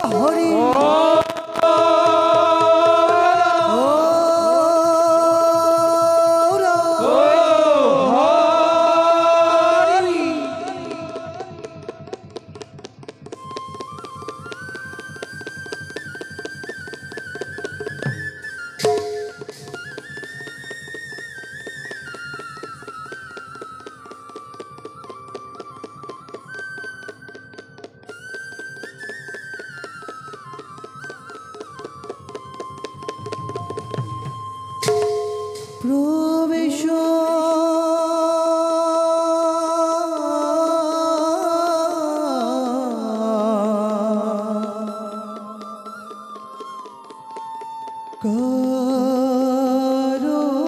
হৰি প্ৰবেশ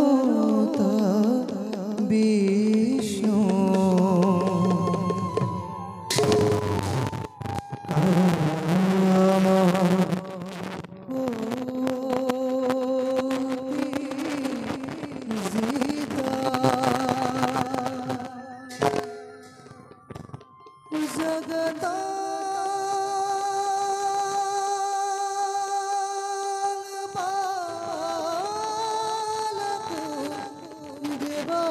কৰতা বিষ্ণু जगदा बालक देवा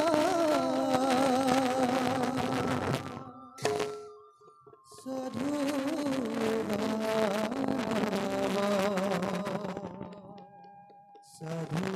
साधु साधु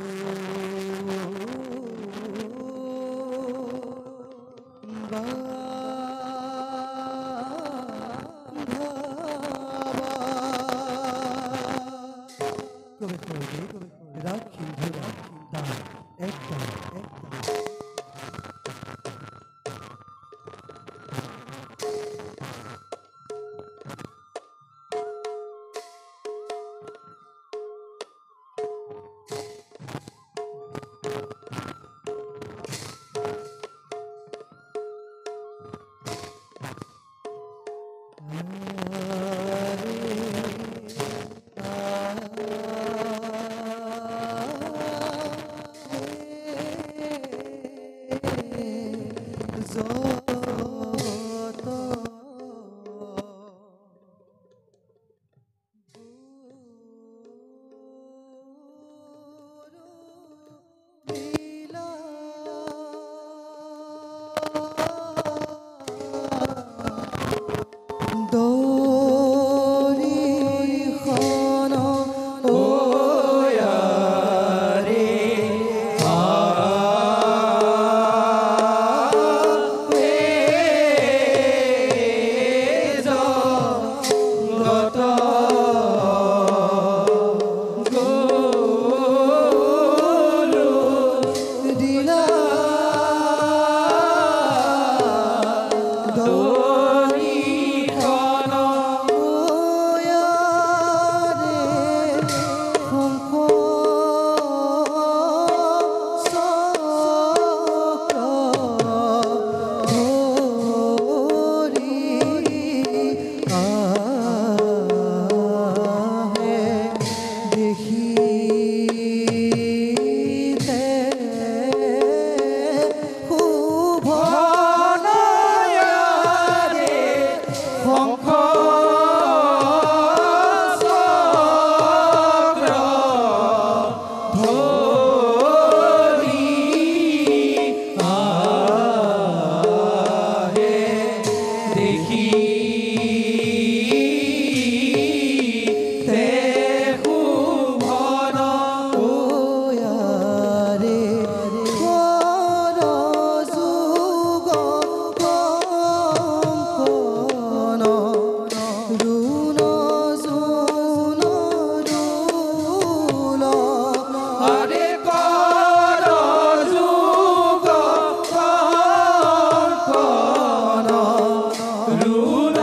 Luna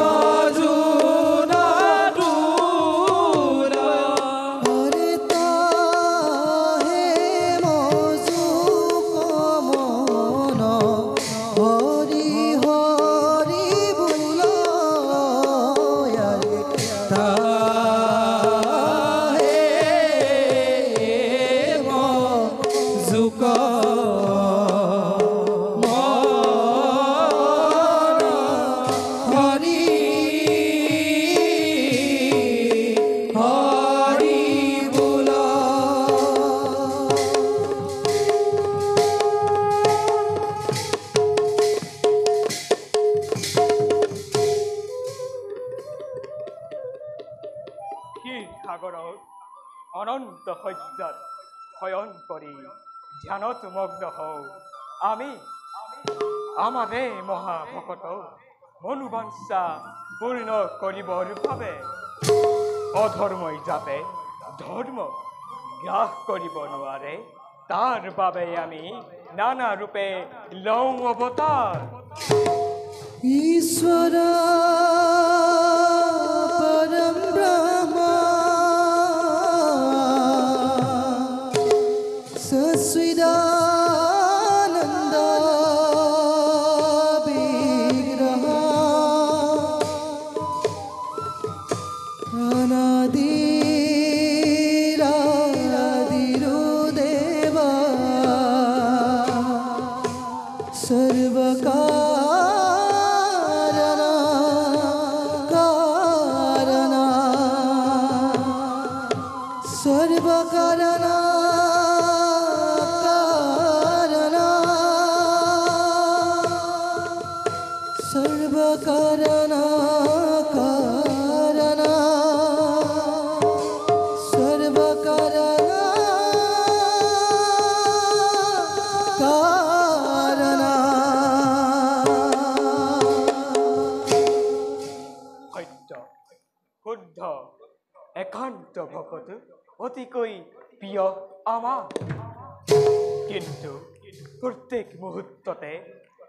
সাগৰত অনন্ত সত্যত শয়ন কৰি ধ্যানত মগ্ন হওঁ আমি আমাৰে মহাভকত মনোবাঞ্ছা পূৰ্ণ কৰিবৰ বাবে অধৰ্মই যাতে ধৰ্ম গ্ৰাস কৰিব নোৱাৰে তাৰ বাবে আমি নানা ৰূপে লওঁ অৱতাৰ ईश्वर परम ब्रह्म सच्चिदानंद विग्रह अनादिरादिरुदेव শুদ্ধ একান্ত ভকত অতিকৈ প্ৰিয় আমাৰ কিন্তু প্ৰত্যেক মুহূৰ্ততে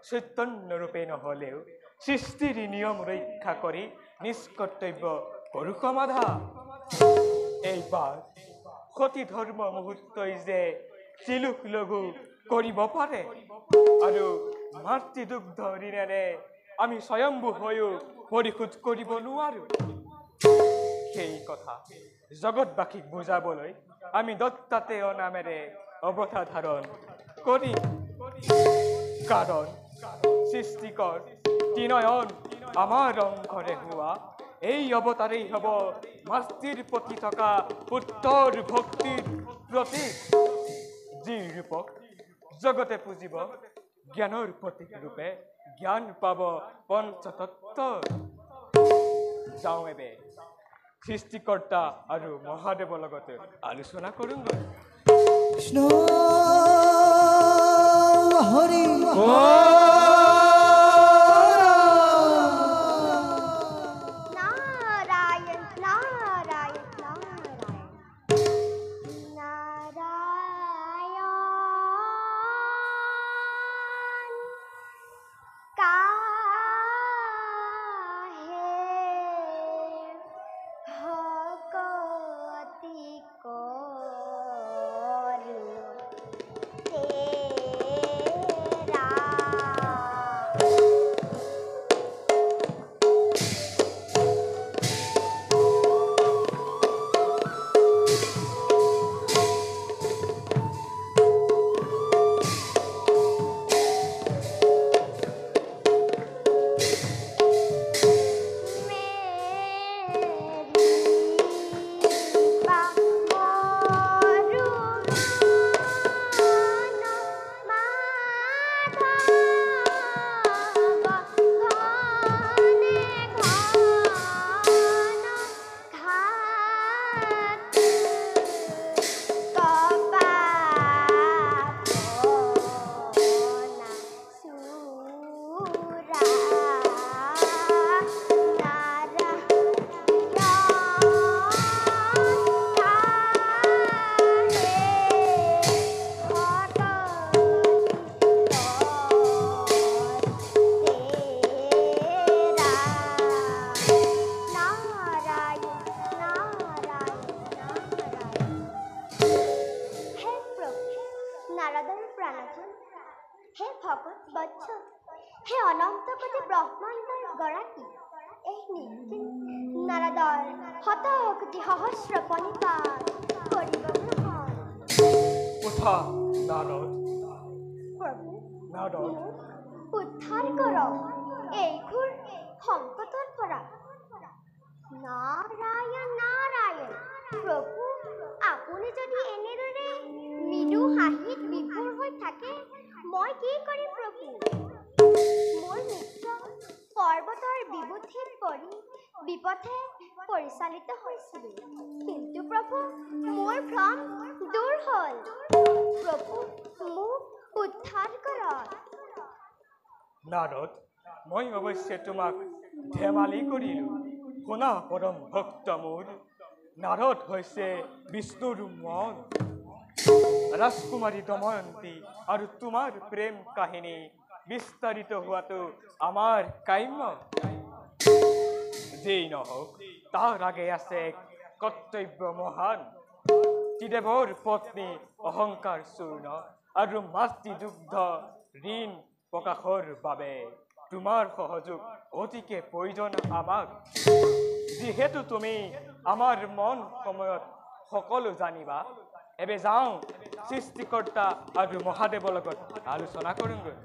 চৈতন্যৰূপে নহ'লেও সৃষ্টিৰ নিয়ম ৰক্ষা কৰি নিষ্কৰ্তব্য কৰো সমাধা এইবাৰ সতী ধৰ্ম মুহূৰ্তই যে চিলুক লঘু কৰিব পাৰে আৰু মাতৃ দুগ্ধ ঋণেৰে আমি স্বয়ম্ভু হৈও পৰিশোধ কৰিব নোৱাৰো সেই কথা জগতবাসীক বুজাবলৈ আমি দত্তাত্ৰেয় নামেৰে অৱতাৰ ধাৰণ কৰিম কাৰণ সৃষ্টিকৰ তিনয়ন আমাৰ অংশৰে হোৱা এই অৱতাৰেই হ'ব মাতৃৰ প্ৰতি থকা পুত্ৰৰ ভক্তিৰ প্ৰতীক যি ৰূপক জগতে পুজিব জ্ঞানৰ প্ৰতীক ৰূপে জ্ঞান পাব পঞ্চতত্ত্ব যাওঁ এবে সৃষ্টিকৰ্তা আৰু মহাদেৱৰ লগতে আলোচনা কৰোঁগৈ কৃষ্ণ হৰি নাৰায়ণ নাৰায়ণ নাৰায়ণ নাৰায়ণ কাহে ভকতি কৰি তেৰা নাৰদৰ প্ৰাণধন হে ভগত বৎস হে অনন্ত কোটি ব্ৰহ্মাণ্ডৰ গৰাকী এই নিখিল নাৰদৰ শতকোটি সহস্ৰ প্ৰণিপাত কৰিব গ্ৰহণ উঠা নাৰদ প্ৰভু নাৰদ উদ্ধাৰ কৰক এই ঘোৰ সংকটৰ পৰা নাৰায়ণ নাৰায়ণ প্ৰভু আপুনি যদি এনেদৰে মৃদু হাঁহিত বিভোৰ হৈ থাকে মই কি কৰিম প্ৰভু মোৰ মিত্ৰ পৰ্বতৰ বিবুদ্ধিত পৰি বিপথে পৰিচালিত হৈছিলোঁ। কিন্তু প্ৰভু মোৰ ভ্ৰম দূৰ হ'ল। প্ৰভু মোক উদ্ধাৰ কৰক। নাৰদ, মই অৱশ্যে তোমাক ধেমালি কৰিলোঁ। শুনা পৰম ভক্ত মোৰ, নাৰদ হৈছে বিষ্ণুৰ মন। ৰাজকুমাৰী দময়ন্তী আৰু তোমাৰ প্ৰেম কাহিনী বিস্তাৰিত হোৱাটো আমাৰ কাম্য। যেই নহওক, তাৰ আগে আছে এক কৰ্তব্য মহান। ত্ৰিদেৱৰ পত্নী অহংকাৰ চূৰ্ণ আৰু মাতৃদুগ্ধ ঋণ প্ৰকাশৰ বাবে তোমাৰ সহযোগ অতিকে প্ৰয়োজন আমাক। যিহেতু তুমি আমাৰ মন সময়ত সকলো জানিবা, এবে যাওঁ সৃষ্টিকৰ্তা আৰু মহাদেৱৰ লগত আলোচনা কৰোঁগৈ।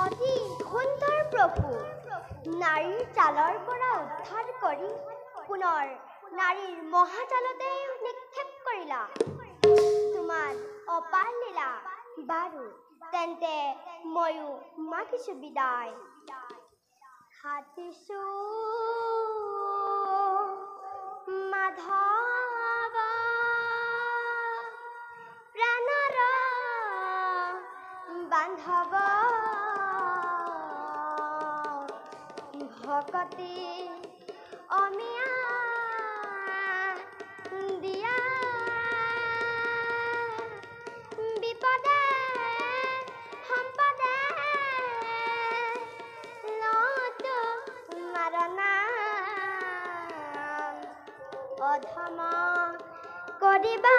অতি সুন্দৰ প্ৰভু, নাৰীৰ জালৰ পৰা উদ্ধাৰ কৰি পুনৰ নাৰীৰ মহাজালতে নিক্ষেপ কৰিলা। তোমাৰ অপাৰ লীলা। বাৰু তেন্তে ময়ো মাগিছো বিদায়। হাতিছো মাধৱ প্ৰাণৰ বান্ধৱ, ভকতি অমিয়া দিয়া, বিপদে সম্পদে লওঁতো মাৰণা, অধম কৰিবা